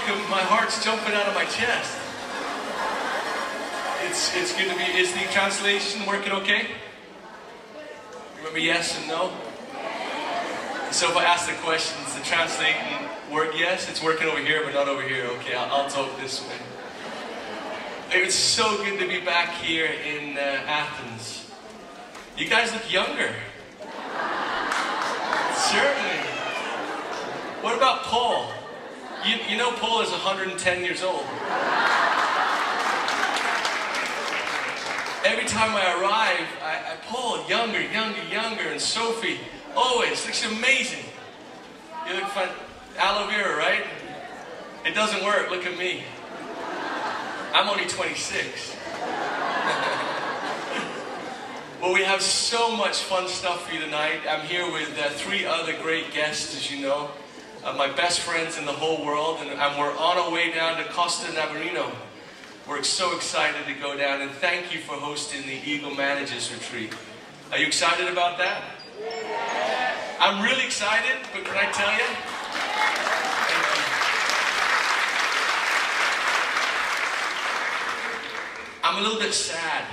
welcome. My heart's jumping out of my chest. It's good to be. Is the translation working okay? Remember yes and no? So if I ask the questions, the translating work, yes, it's working over here, but not over here. Okay, I'll talk this way. It's so good to be back here in Athens. You guys look younger. Certainly. What about Paul? You know Paul is 110 years old. Every time I arrive, Paul, younger, and Sophie, always looks amazing. You look fun. Aloe vera, right? It doesn't work, look at me. I'm only 26. Well, we have so much fun stuff for you tonight. I'm here with 3 other great guests, as you know. My best friends in the whole world, and we're on our way down to Costa Navarino. We're so excited to go down, and thank you for hosting the Eagle Managers Retreat. Are you excited about that? Yeah. I'm really excited, but can I tell you? I'm a little bit sad,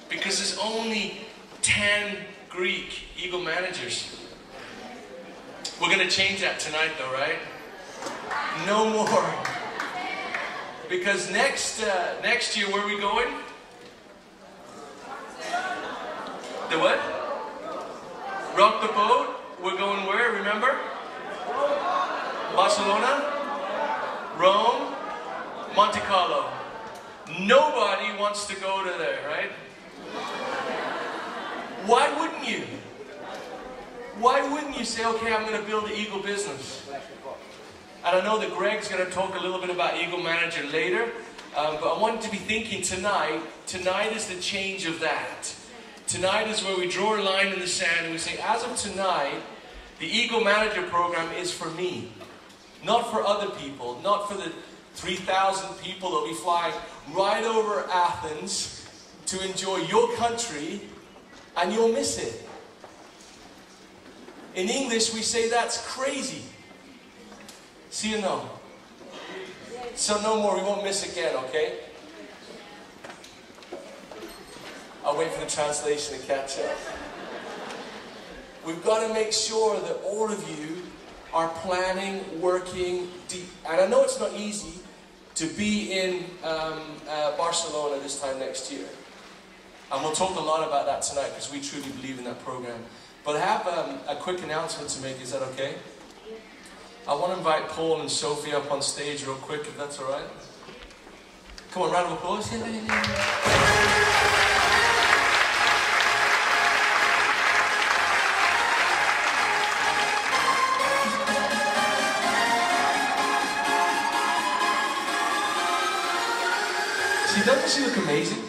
because there's only 10 Greek Eagle Managers. We're going to change that tonight though, right? No more. Because next year, where are we going? The what? Rock the boat. We're going where, remember? Barcelona? Rome? Monte Carlo. Nobody wants to go to there, right? Why wouldn't you? Why wouldn't you say, okay, I'm going to build an Eagle business? And I know that Greg's going to talk a little bit about Eagle Manager later, but I want you to be thinking tonight is the change of that. Tonight is where we draw a line in the sand and we say, as of tonight, the Eagle Manager program is for me. Not for other people, not for the 3,000 people that will be flying right over Athens to enjoy your country, and you'll miss it. In English, we say that's crazy. See or no? So no more, we won't miss again, okay? I'll wait for the translation to catch up. We've got to make sure that all of you are planning, working, and I know it's not easy to be in Barcelona this time next year. And we'll talk a lot about that tonight because we truly believe in that program. But I have a quick announcement to make, is that okay? I want to invite Paul and Sophie up on stage real quick, if that's all right. Come on, round of applause. See, doesn't she look amazing?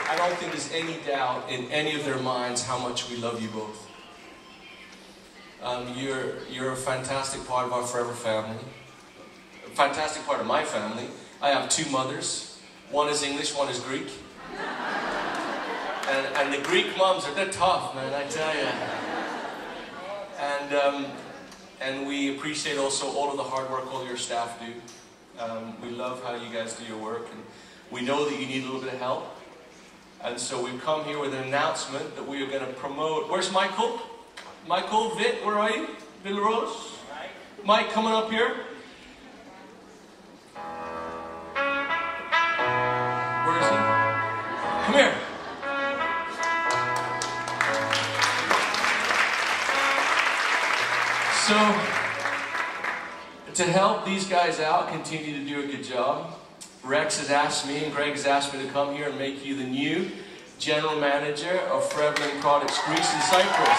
I don't think there's any doubt in any of their minds how much we love you both. You're a fantastic part of our forever family. A fantastic part of my family. I have 2 mothers. One is English, one is Greek. And the Greek moms they're tough, man, I tell you. And we appreciate also all of the hard work all your staff do. We love how you guys do your work, and we know that you need a little bit of help. And so we've come here with an announcement that we are going to promote. Where's Michael? Michael, Vit, where are you? Villarose? Mike, coming up here. Where is he? Come here. So, to help these guys out, continue to do a good job, Rex has asked me and Greg has asked me to come here and make you the new General Manager of Frevlin Products Greece and Cyprus.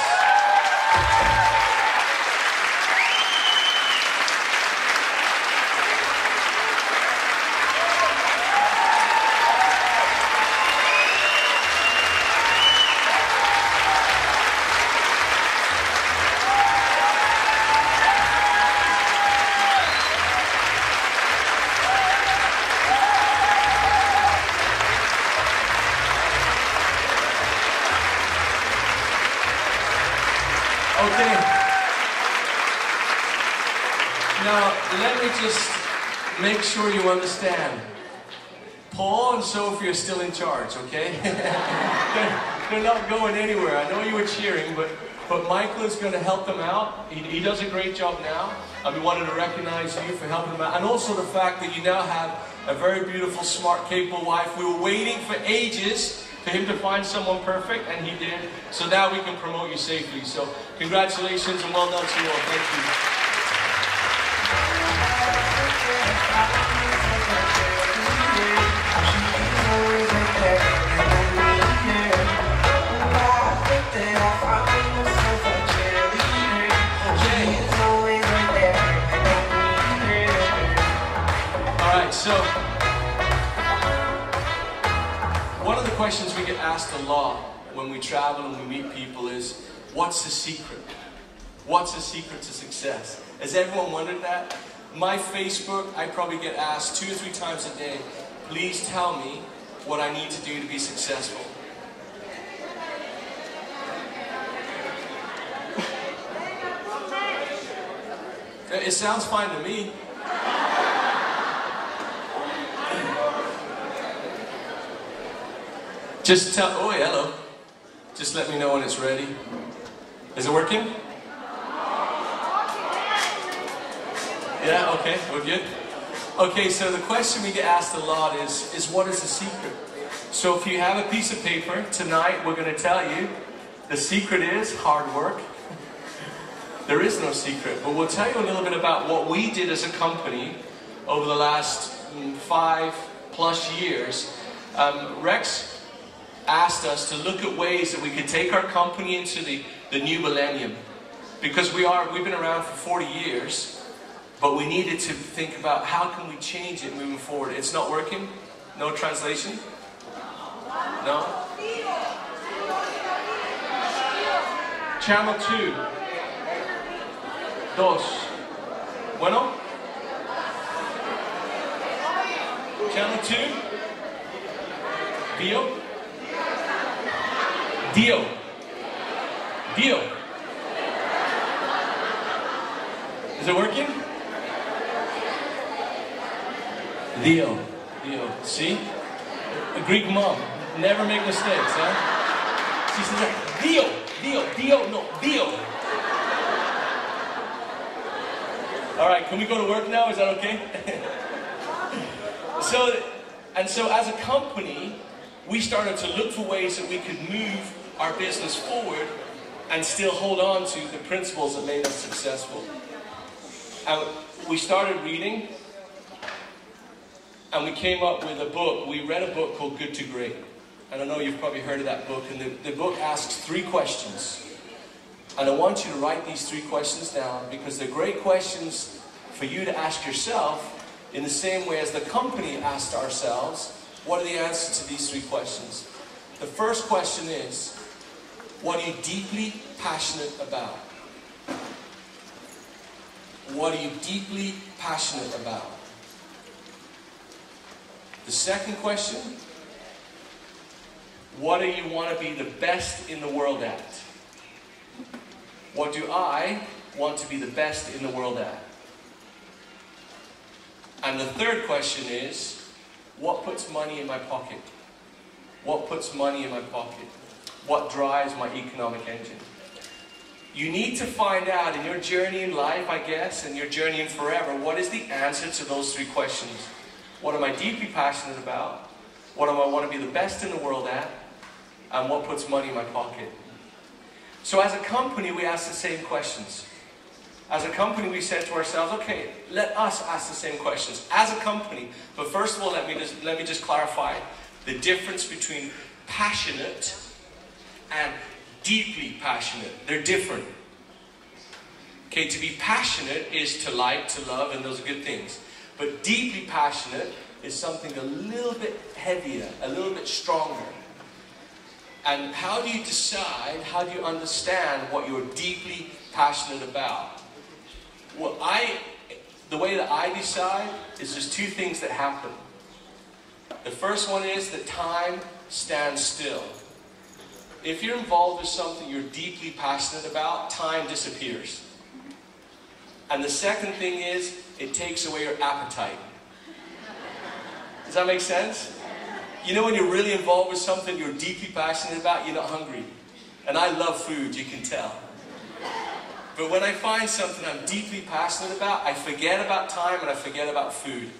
Now, let me just make sure you understand. Paul and Sophie are still in charge, okay? they're not going anywhere. I know you were cheering, but Michael is going to help them out. He does a great job now. And we wanted to recognize you for helping him out. And also the fact that you now have a very beautiful, smart, capable wife. We were waiting for ages for him to find someone perfect, and he did. So now we can promote you safely. So congratulations and well done to you all. Thank you. So, one of the questions we get asked a lot when we travel and we meet people is, what's the secret? What's the secret to success? Has everyone wondered that? My Facebook, I probably get asked 2 or 3 times a day, please tell me what I need to do to be successful. It sounds fine to me. Just tell, oh hello. Just let me know when it's ready. Is it working? Yeah, okay, we're good. Okay, so the question we get asked a lot is what is the secret? So if you have a piece of paper, tonight we're going to tell you the secret is hard work. There is no secret, but we'll tell you a little bit about what we did as a company over the last 5+ years. Rex asked us to look at ways that we could take our company into the new millennium. Because we've been around for 40 years, but we needed to think about how can we change it moving forward. It's not working? No translation? No? Channel 2. Dos. Bueno? Channel 2? Dio? Dio. Dio. Is it working? Dio. Dio. See? A Greek mom. Never make mistakes, huh? She says that. Dio. Dio. Dio. No. Dio. Alright, can we go to work now? Is that okay? So as a company, we started to look for ways that we could move our business forward and still hold on to the principles that made us successful. And we started reading, and we came up with a book. We read a book called Good to Great. And I know you've probably heard of that book. And the book asks 3 questions. And I want you to write these 3 questions down, because they're great questions for you to ask yourself in the same way as the company asked ourselves, what are the answers to these 3 questions? The first question is, what are you deeply passionate about? What are you deeply passionate about? The second question, what do you want to be the best in the world at? What do I want to be the best in the world at? And the third question is, what puts money in my pocket? What puts money in my pocket? What drives my economic engine? You need to find out in your journey in life, I guess, and your journey in forever, what is the answer to those 3 questions? What am I deeply passionate about? What do I want to be the best in the world at? And what puts money in my pocket? So as a company, we ask the same questions. As a company, we said to ourselves, okay, let us ask the same questions as a company. But first of all, let me just clarify the difference between passionate and deeply passionate. They're different. Okay, to be passionate is to like, to love, and those are good things. But deeply passionate is something a little bit heavier, a little bit stronger. And how do you decide, how do you understand what you're deeply passionate about? Well, the way that I decide is there's 2 things that happen. The first one is that time stands still. If you're involved with something you're deeply passionate about, time disappears. And the second thing is, it takes away your appetite. Does that make sense? You know when you're really involved with something you're deeply passionate about, you're not hungry. And I love food, you can tell. But when I find something I'm deeply passionate about, I forget about time and I forget about food.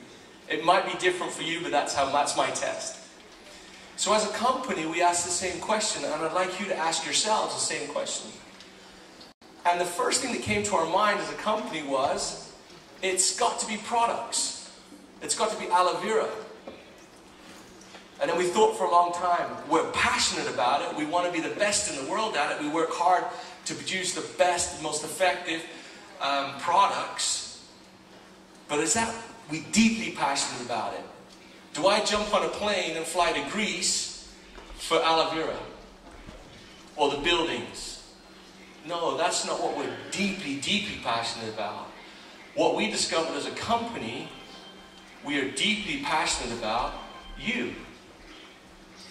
It might be different for you, but that's my test. So as a company, we ask the same question, and I'd like you to ask yourselves the same question. And the first thing that came to our mind as a company was, it's got to be products. It's got to be aloe vera. And then we thought for a long time, we're passionate about it, we want to be the best in the world at it, we work hard to produce the best, most effective products. But is that, we deeply passionate about it? Do I jump on a plane and fly to Greece for aloe vera? Or the buildings? No, that's not what we're deeply, deeply passionate about. What we discovered as a company, we are deeply passionate about you.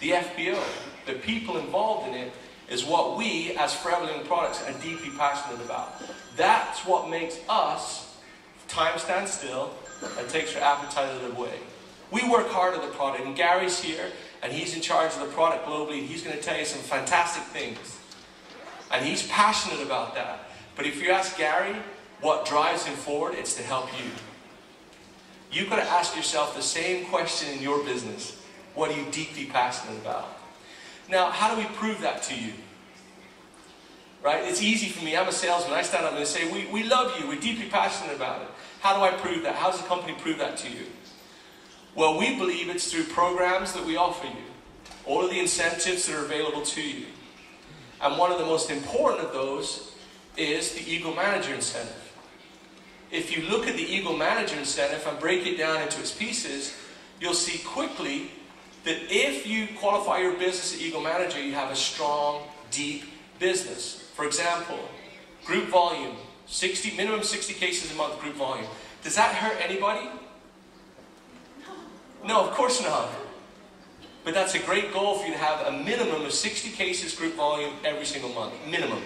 The FBO, the people involved in it, is what we, as Forever Living Products, are deeply passionate about. That's what makes us, time stands still, and takes your appetite out of the way. We work hard at the product, and Gary's here, and he's in charge of the product globally, and he's going to tell you some fantastic things. And he's passionate about that. But if you ask Gary what drives him forward, it's to help you. You've got to ask yourself the same question in your business. What are you deeply passionate about? Now, how do we prove that to you? Right? It's easy for me. I'm a salesman. I stand up and I say, we love you. We're deeply passionate about it. How do I prove that? How does the company prove that to you? Well, we believe it's through programs that we offer you. All of the incentives that are available to you. And one of the most important of those is the Eagle Manager Incentive. If you look at the Eagle Manager Incentive and break it down into its pieces, you'll see quickly that if you qualify your business as Eagle Manager, you have a strong, deep business. For example, group volume, minimum 60 cases a month group volume. Does that hurt anybody? No, of course not. But that's a great goal for you to have a minimum of 60 cases group volume every single month. Minimum.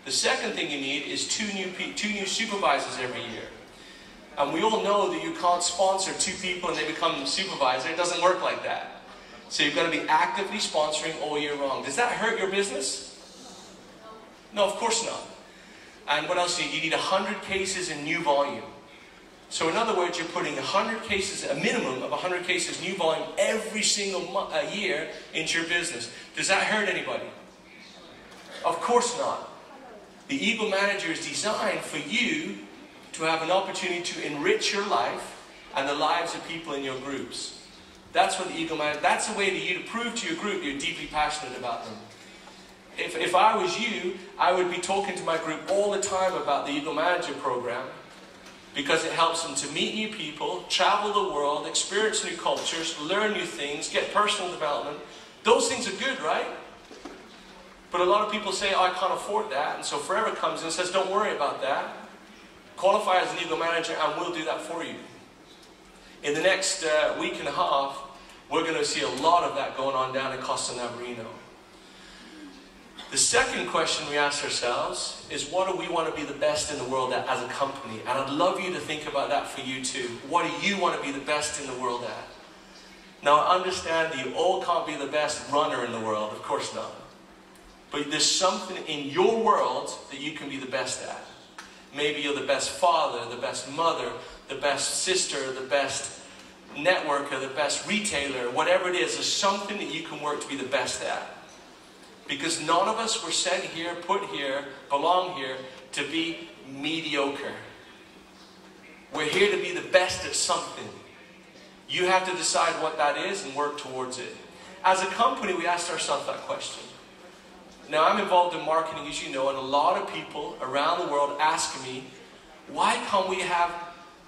The second thing you need is two new supervisors every year. And we all know that you can't sponsor 2 people and they become supervisor. It doesn't work like that. So you've got to be actively sponsoring all year long. Does that hurt your business? No, of course not. And what else do you need? You need 100 cases in new volume. So in other words, you're putting 100 cases, a minimum of 100 cases new volume every single year into your business. Does that hurt anybody? Of course not. The Eagle Manager is designed for you to have an opportunity to enrich your life and the lives of people in your groups. That's what the Eagle Manager, that's a way for you to prove to your group you're deeply passionate about them. If I was you, I would be talking to my group all the time about the Eagle Manager program, because it helps them to meet new people, travel the world, experience new cultures, learn new things, get personal development. Those things are good, right? But a lot of people say, oh, I can't afford that. And so Forever comes in and says, don't worry about that. Qualify as an Eagle Manager and we'll do that for you. In the next week and a half, we're going to see a lot of that going on down in Costa Navarino. The second question we ask ourselves is, what do we want to be the best in the world at as a company? And I'd love you to think about that for you too. What do you want to be the best in the world at? Now I understand that you all can't be the best runner in the world, of course not. But there's something in your world that you can be the best at. Maybe you're the best father, the best mother, the best sister, the best networker, the best retailer, whatever it is, there's something that you can work to be the best at. Because none of us were sent here, put here, belong here to be mediocre. We're here to be the best at something. You have to decide what that is and work towards it. As a company, we asked ourselves that question. Now, I'm involved in marketing, as you know, and a lot of people around the world ask me, why can't we have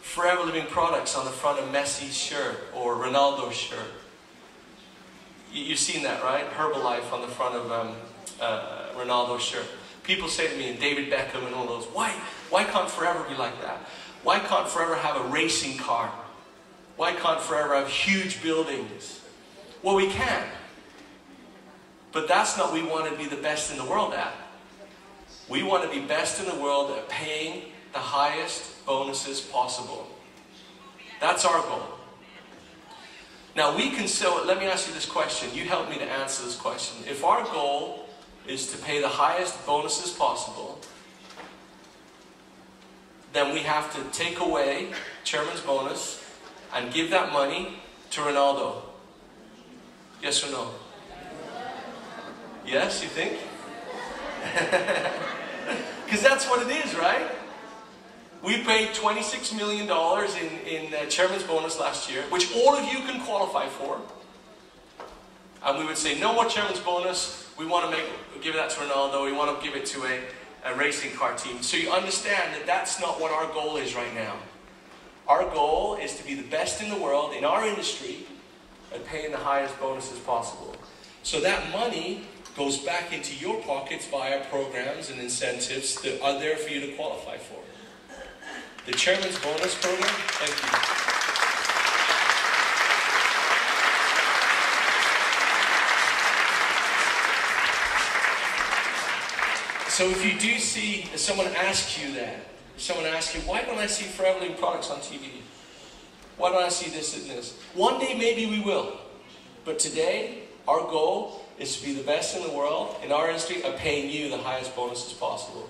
Forever Living Products on the front of Messi's shirt or Ronaldo's shirt? You've seen that, right? Herbalife on the front of Ronaldo's shirt. People say to me, and David Beckham and all those, why can't Forever be like that? Why can't Forever have a racing car? Why can't Forever have huge buildings? Well, we can. But that's not what we want to be the best in the world at. We want to be best in the world at paying the highest bonuses possible. That's our goal. Now let me ask you this question. You help me to answer this question. If our goal is to pay the highest bonuses possible, then we have to take away chairman's bonus and give that money to Ronaldo. Yes or no? Yes, you think? Because that's what it is, right? We paid $26 million in chairman's bonus last year, which all of you can qualify for. And we would say, no more chairman's bonus. We want to give that to Ronaldo. We want to give it to a racing car team. So you understand that that's not what our goal is right now. Our goal is to be the best in the world in our industry at paying the highest bonuses possible. So that money goes back into your pockets via programs and incentives that are there for you to qualify for. The Chairman's Bonus Program, thank you. So if you do see someone ask you that, someone asks you, why don't I see Forever Living products on TV? Why don't I see this and this? One day maybe we will. But today, our goal is to be the best in the world, in our industry, of paying you the highest bonuses possible.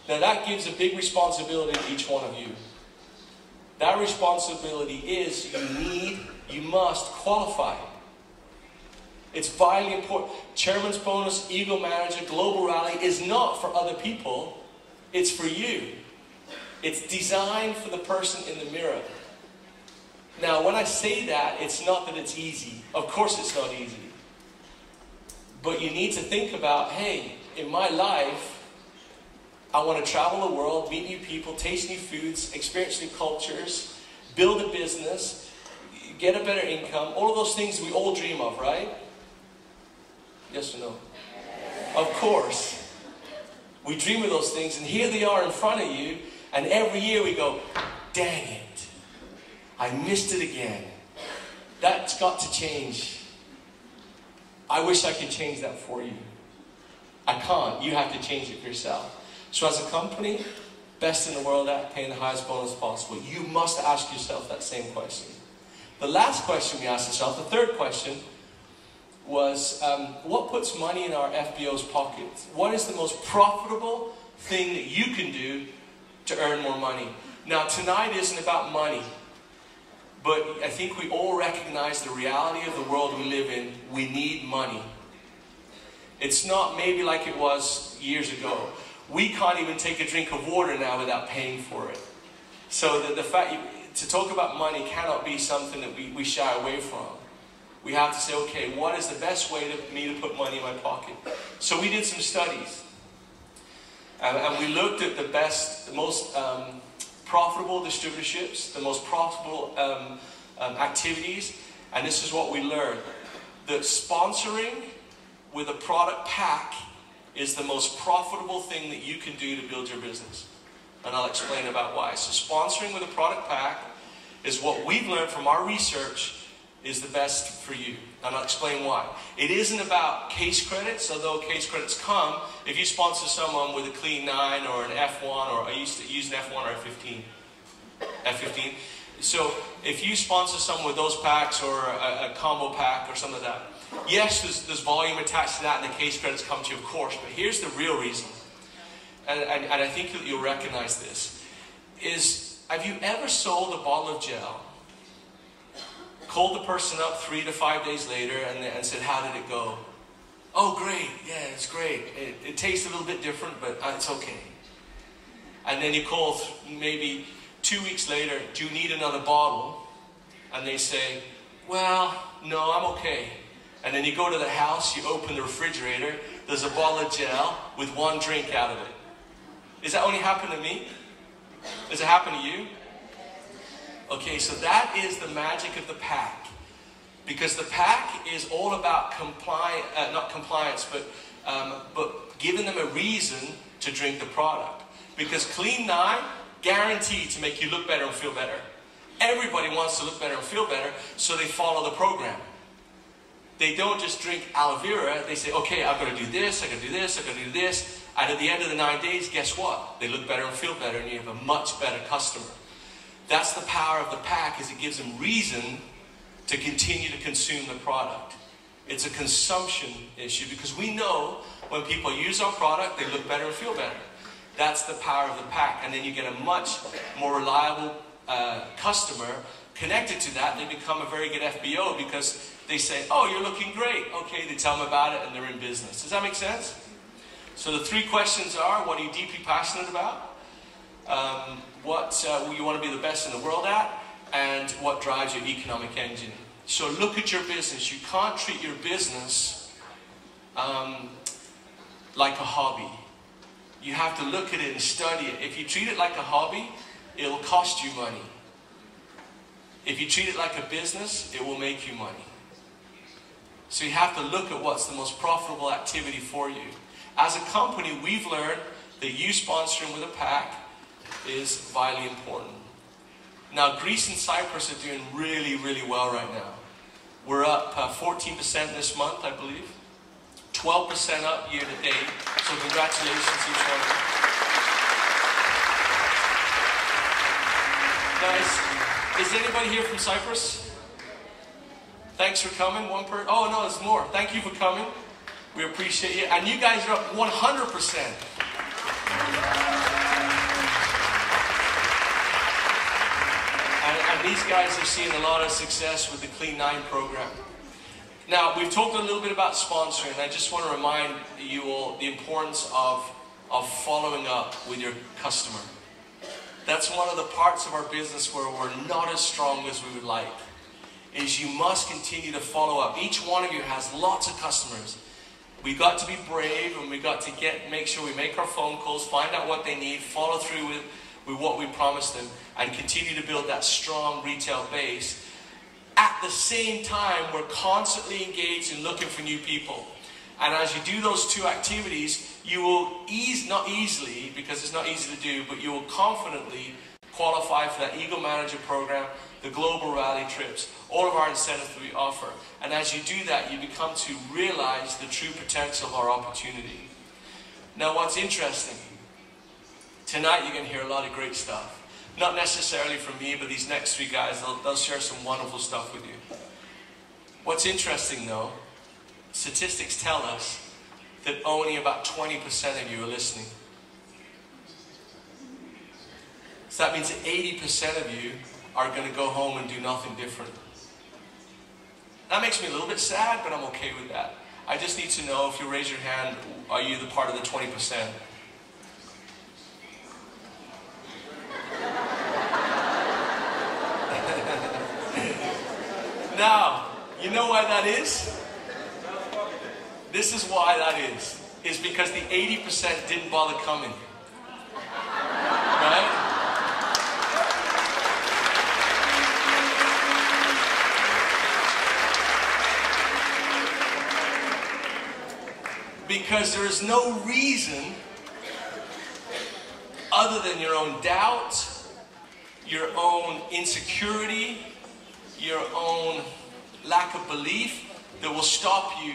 Now that gives a big responsibility to each one of you. That responsibility is you must qualify. It's vitally important. Chairman's Bonus, Eagle Manager, Global Rally is not for other people. It's for you. It's designed for the person in the mirror. Now, when I say that, it's not that it's easy. Of course it's not easy. But you need to think about, hey, in my life, I want to travel the world, meet new people, taste new foods, experience new cultures, build a business, get a better income, all of those things we all dream of, right? Yes or no? Of course. We dream of those things, and here they are in front of you, and every year we go, dang it, I missed it again. That's got to change. I wish I could change that for you. I can't. You have to change it for yourself. So as a company, best in the world at paying the highest bonus possible, you must ask yourself that same question. The last question we asked ourselves, the third question, was what puts money in our FBO's pockets? What is the most profitable thing that you can do to earn more money? Now tonight isn't about money, but I think we all recognize the reality of the world we live in. We need money. It's not maybe like it was years ago. We can't even take a drink of water now without paying for it. So the fact to talk about money cannot be something that we shy away from. We have to say, okay, what is the best way for me to put money in my pocket? So we did some studies. And we looked at the most profitable distributorships, the most profitable activities. And this is what we learned. That sponsoring with a product pack is the most profitable thing that you can do to build your business. And I'll explain about why. So sponsoring with a product pack is what we've learned from our research is the best for you. And I'll explain why. It isn't about case credits, although case credits come. If you sponsor someone with a clean 9 or an F1, or I used to use an F1 or F15. F15. So if you sponsor someone with those packs or a combo pack or something like that, yes, there's volume attached to that and the case credits come to you, of course, but here's the real reason. And I think that you'll recognize this. Is, have you ever sold a bottle of gel, called the person up 3 to 5 days later and said, how did it go? Oh, great. Yeah, it's great. It tastes a little bit different, but it's okay. And then you call maybe 2 weeks later, do you need another bottle? And they say, well, no, I'm okay. And then you go to the house, you open the refrigerator, there's a bottle of gel with 1 drink out of it. Does that only happen to me? Does it happen to you? Okay, so that is the magic of the pack. Because the pack is all about not compliance, but giving them a reason to drink the product. Because Clean 9, guaranteed to make you look better and feel better. Everybody wants to look better and feel better, so they follow the program. They don't just drink aloe vera, they say, okay, I've got to do this, I've got to do this, I've got to do this, And at the end of the 9 days, guess what? They look better and feel better, and you have a much better customer. That's the power of the pack, is it gives them reason to continue to consume the product. It's a consumption issue, because we know when people use our product, they look better and feel better. That's the power of the pack. And then you get a much more reliable customer connected to that. They become a very good FBO, because they say, oh, you're looking great. Okay, they tell them about it, and they're in business. Does that make sense? So the three questions are, what are you deeply passionate about? What you want to be the best in the world at? And what drives your economic engine? So look at your business. You can't treat your business like a hobby. You have to look at it and study it. If you treat it like a hobby, it'll cost you money. If you treat it like a business, it will make you money. So you have to look at what's the most profitable activity for you. As a company, we've learned that you sponsoring with a pack is vitally important. Now, Greece and Cyprus are doing really, really well right now. We're up 14% this month, I believe. 12% up year to date. So congratulations each one of you. Guys, is anybody here from Cyprus? Thanks for coming. One per. Oh no, there's more. Thank you for coming. We appreciate you. And you guys are up 100%. And these guys are seeing a lot of success with the Clean 9 program. Now, we've talked a little bit about sponsoring, and I just want to remind you all the importance of following up with your customer. That's one of the parts of our business where we're not as strong as we would like, is you must continue to follow up. Each one of you has lots of customers. We've got to be brave, and we've got to make sure we make our phone calls, find out what they need, follow through with what we promised them, and continue to build that strong retail base. At the same time, we're constantly engaged in looking for new people. And as you do those two activities, you will not easily, because it's not easy to do, but you will confidently qualify for that Eagle Manager program, the global rally trips, all of our incentives that we offer. And as you do that, you become to realize the true potential of our opportunity. Now, what's interesting, tonight you're going to hear a lot of great stuff. Not necessarily from me, but these next three guys, they'll share some wonderful stuff with you. What's interesting though, statistics tell us that only about 20% of you are listening. So that means that 80% of you are going to go home and do nothing different. That makes me a little bit sad, but I'm okay with that. I just need to know, if you raise your hand, are you the part of the 20%? Now, you know why that is? This is why that is. Is because the 80% didn't bother coming. Right? Because there is no reason other than your own doubt, your own insecurity, your own lack of belief that will stop you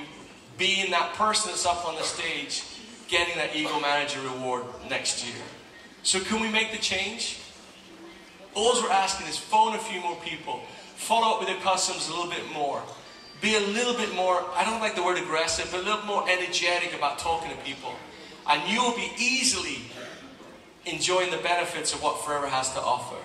being that person that's up on the stage getting that Eagle Manager reward next year. So can we make the change? All we're asking is phone a few more people, follow up with your customers a little bit more, be a little bit more, I don't like the word aggressive, but a little more energetic about talking to people, and you will be easily enjoying the benefits of what Forever has to offer.